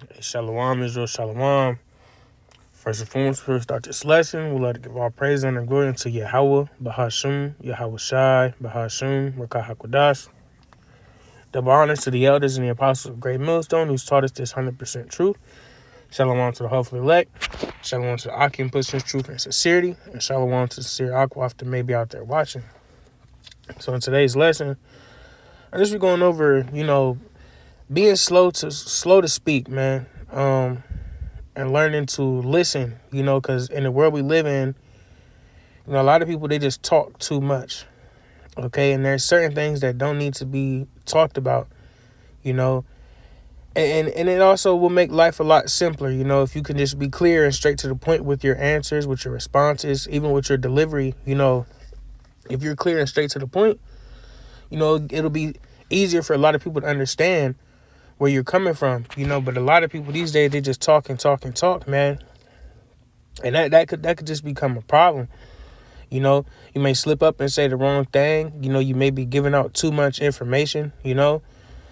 Hey, Shalom, Israel, Shalom. First and foremost, first start this lesson. We'd like to give all praise and glory unto Yahweh, Bahashum, Yahweh Shai, Bahashum, Rakah HaKodash. Double honors to the elders and the apostles of Great Millstone who's taught us this 100% truth. Shalom to the hopefully elect. Shalom to the Akim pushing his truth and sincerity. And shalom to the sincere Aquaf that may be out there watching. So in today's lesson, I'm just going over, being slow to speak, man. And learning to listen, because in the world we live in, a lot of people, they just talk too much, okay? And there's certain things that don't need to be talked about, and it also will make life a lot simpler, if you can just be clear and straight to the point with your answers, with your responses, even with your delivery, if you're clear and straight to the point, it'll be easier for a lot of people to understand where you're coming from, but a lot of people these days, they just talk and talk and talk, man. And that could just become a problem. You may slip up and say the wrong thing. You may be giving out too much information.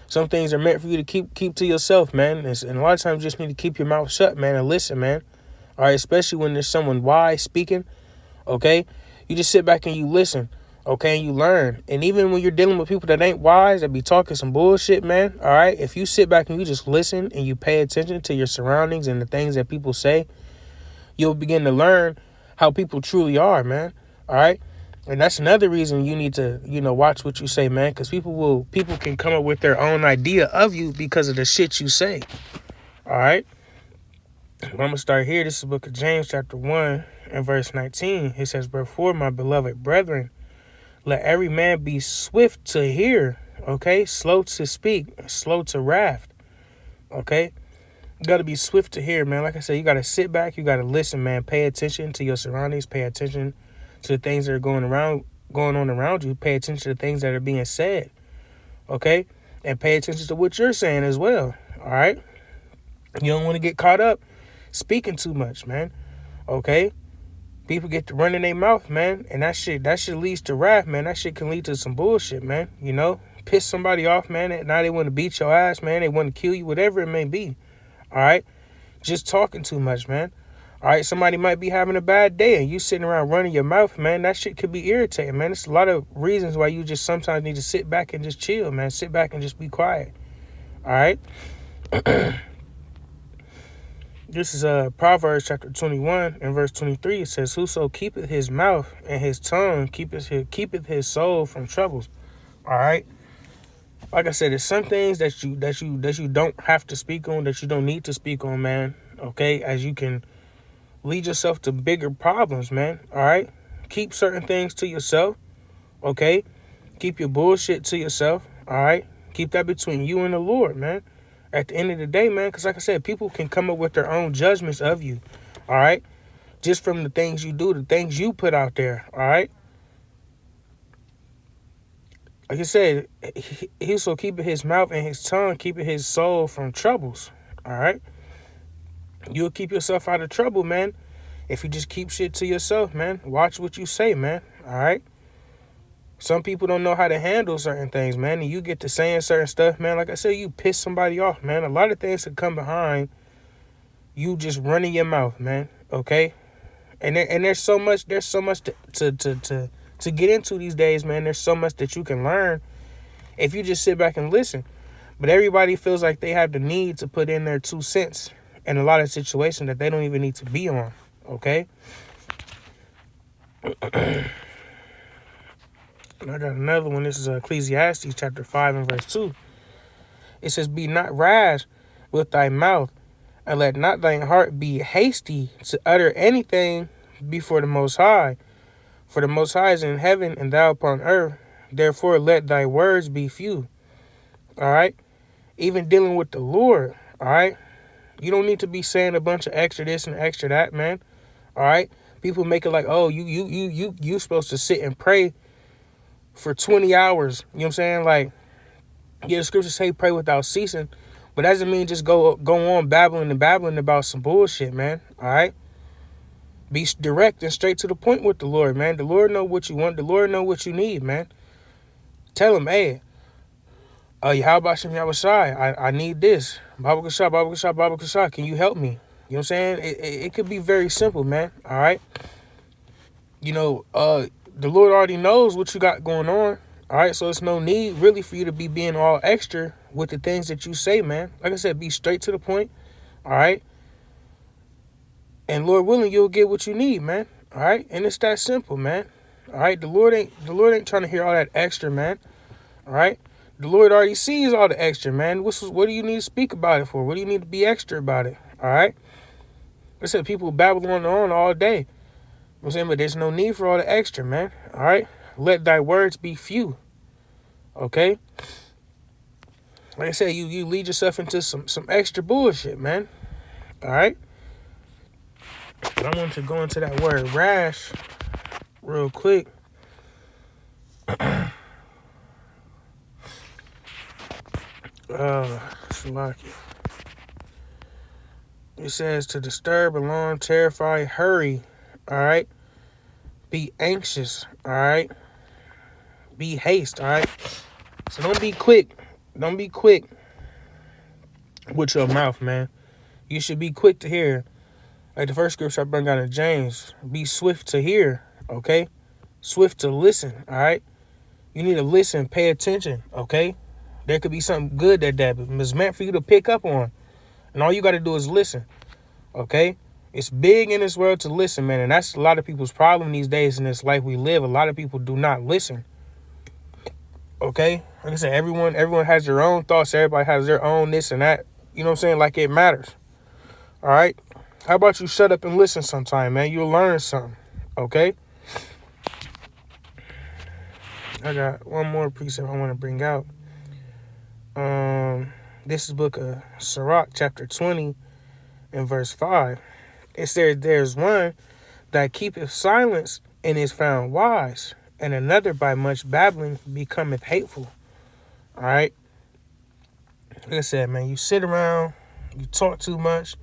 Some things are meant for you to keep to yourself, man. And a lot of times you just need to keep your mouth shut, man, and listen, man. All right, especially when there's someone wise speaking, okay? You just sit back and you listen, okay, and you learn. And even when you're dealing with people that ain't wise, that be talking some bullshit, man, all right? If you sit back and you just listen and you pay attention to your surroundings and the things that people say, you'll begin to learn how people truly are, man. All right. And that's another reason you need to, watch what you say, man, because people can come up with their own idea of you because of the shit you say. All right. Well, I'm going to start here. This is the book of James, chapter 1 and verse 19. It says, "Therefore, my beloved brethren, let every man be swift to hear, okay, slow to speak, slow to wrath, okay? You got to be swift to hear, man. Like I said, you got to sit back. You got to listen, man. Pay attention to your surroundings. Pay attention to the things that are going on around you. Pay attention to the things that are being said, okay? And pay attention to what you're saying as well, all right? You don't want to get caught up speaking too much, man, okay? People get to running their mouth, man, and that shit leads to wrath, man. That shit can lead to some bullshit, man, Piss somebody off, man, and now they want to beat your ass, man. They want to kill you, whatever it may be. All right, just talking too much, man. All right, somebody might be having a bad day and you sitting around running your mouth, man. That shit could be irritating, man. It's a lot of reasons why you just sometimes need to sit back and just chill, man. Sit back and just be quiet. All right. This is Proverbs chapter 21 and verse 23. It says, "Whoso keepeth his mouth and his tongue keepeth his soul from troubles." All right. Like I said, there's some things that you don't have to speak on, that you don't need to speak on, man. Okay, as you can lead yourself to bigger problems, man. All right, keep certain things to yourself. Okay, keep your bullshit to yourself. All right, keep that between you and the Lord, man. At the end of the day, man, because like I said, people can come up with their own judgments of you. All right, just from the things you do, the things you put out there. All right. Like I said, he shall keep his mouth and his tongue, keeping his soul from troubles. All right. You'll keep yourself out of trouble, man, if you just keep shit to yourself, man. Watch what you say, man. All right. Some people don't know how to handle certain things, man. And you get to saying certain stuff, man. Like I said, you piss somebody off, man. A lot of things could come behind you just running your mouth, man. Okay. And there's so much to get into these days, man. There's so much that you can learn if you just sit back and listen. But everybody feels like they have the need to put in their 2 cents in a lot of situations that they don't even need to be on, okay? And I got another one. This is Ecclesiastes chapter 5 and verse 2. It says, "Be not rash with thy mouth, and let not thine heart be hasty to utter anything before the Most High. For the Most High is in heaven, and thou upon earth. Therefore let thy words be few." All right? Even dealing with the Lord, all right? You don't need to be saying a bunch of extra this and extra that, man. All right? People make it like, oh, you supposed to sit and pray for 20 hours. You know what I'm saying? Like, yeah, the scriptures say pray without ceasing, but that doesn't mean just go on babbling about some bullshit, man. All right? Be direct and straight to the point with the Lord, man. The Lord know what you want. The Lord know what you need, man. Tell him, hey, how about Shem Yahushai? I need this. Baba Kasha, Baba Kasha, Baba Kasha, can you help me? You know what I'm saying? It could be very simple, man. All right. You know, the Lord already knows what you got going on. All right. So it's no need really for you to be being all extra with the things that you say, man. Like I said, be straight to the point. All right. And Lord willing, you'll get what you need, man. All right. And it's that simple, man. All right. The Lord ain't trying to hear all that extra, man. All right. The Lord already sees all the extra, man. What do you need to speak about it for? What do you need to be extra about it? All right. I said people babble on all day. You know what I'm saying? But there's no need for all the extra, man. All right. Let thy words be few. Okay. Like I said, you lead yourself into some extra bullshit, man. All right. But I want to go into that word rash real quick. It says to disturb, alarm, terrify, hurry. All right. Be anxious. All right. Be haste. All right. So don't be quick. Don't be quick with your mouth, man. You should be quick to hear. Like the first scripture I bring out of James. Be swift to hear. Okay. Swift to listen. All right. You need to listen. Pay attention. Okay. There could be something good that is meant for you to pick up on. And all you got to do is listen. Okay? It's big in this world to listen, man. And that's a lot of people's problem these days in this life we live. A lot of people do not listen. Okay? Like I said, everyone has their own thoughts. Everybody has their own this and that. You know what I'm saying? Like it matters. All right? How about you shut up and listen sometime, man? You'll learn something. Okay? I got one more precept I want to bring out. This is book of Sirach, chapter 20, and verse 5. It says, there's one that keepeth silence and is found wise, and another by much babbling becometh hateful. All right? Like I said, man, you sit around, you talk too much,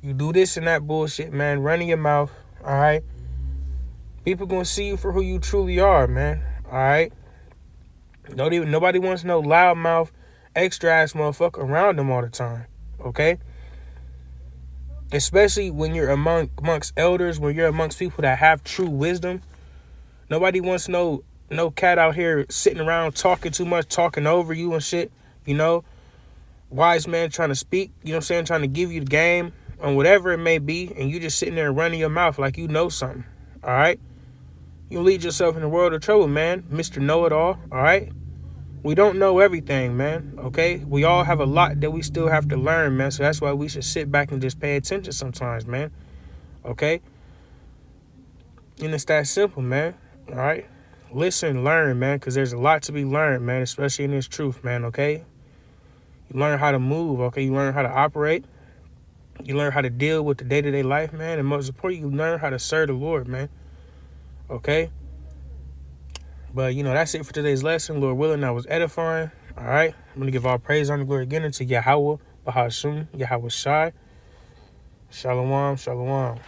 you do this and that bullshit, man, running your mouth, all right? People gonna see you for who you truly are, man, all right? Nobody wants no loudmouth, extra ass motherfucker around them all the time, okay? Especially when you're amongst elders, when you're amongst people that have true wisdom. Nobody wants no cat out here sitting around talking too much, talking over you and shit, you know? Wise man trying to speak, you know what I'm saying, trying to give you the game on whatever it may be, and you just sitting there running your mouth like you know something, all right? You lead yourself in a world of trouble, man, Mr. Know-It-All, all right? We don't know everything, man, okay? We all have a lot that we still have to learn, man, so that's why we should sit back and just pay attention sometimes, man, okay? And it's that simple, man, all right? Listen, learn, man, because there's a lot to be learned, man, especially in this truth, man, okay? You learn how to move, okay? You learn how to operate. You learn how to deal with the day-to-day life, man, and most importantly, you learn how to serve the Lord, man, okay? But, you know, that's it for today's lesson. Lord willing, that was edifying. All right. I'm going to give all praise, honor, glory again unto Yahweh, Bahashum, Yahweh Shai. Shalom, shalom.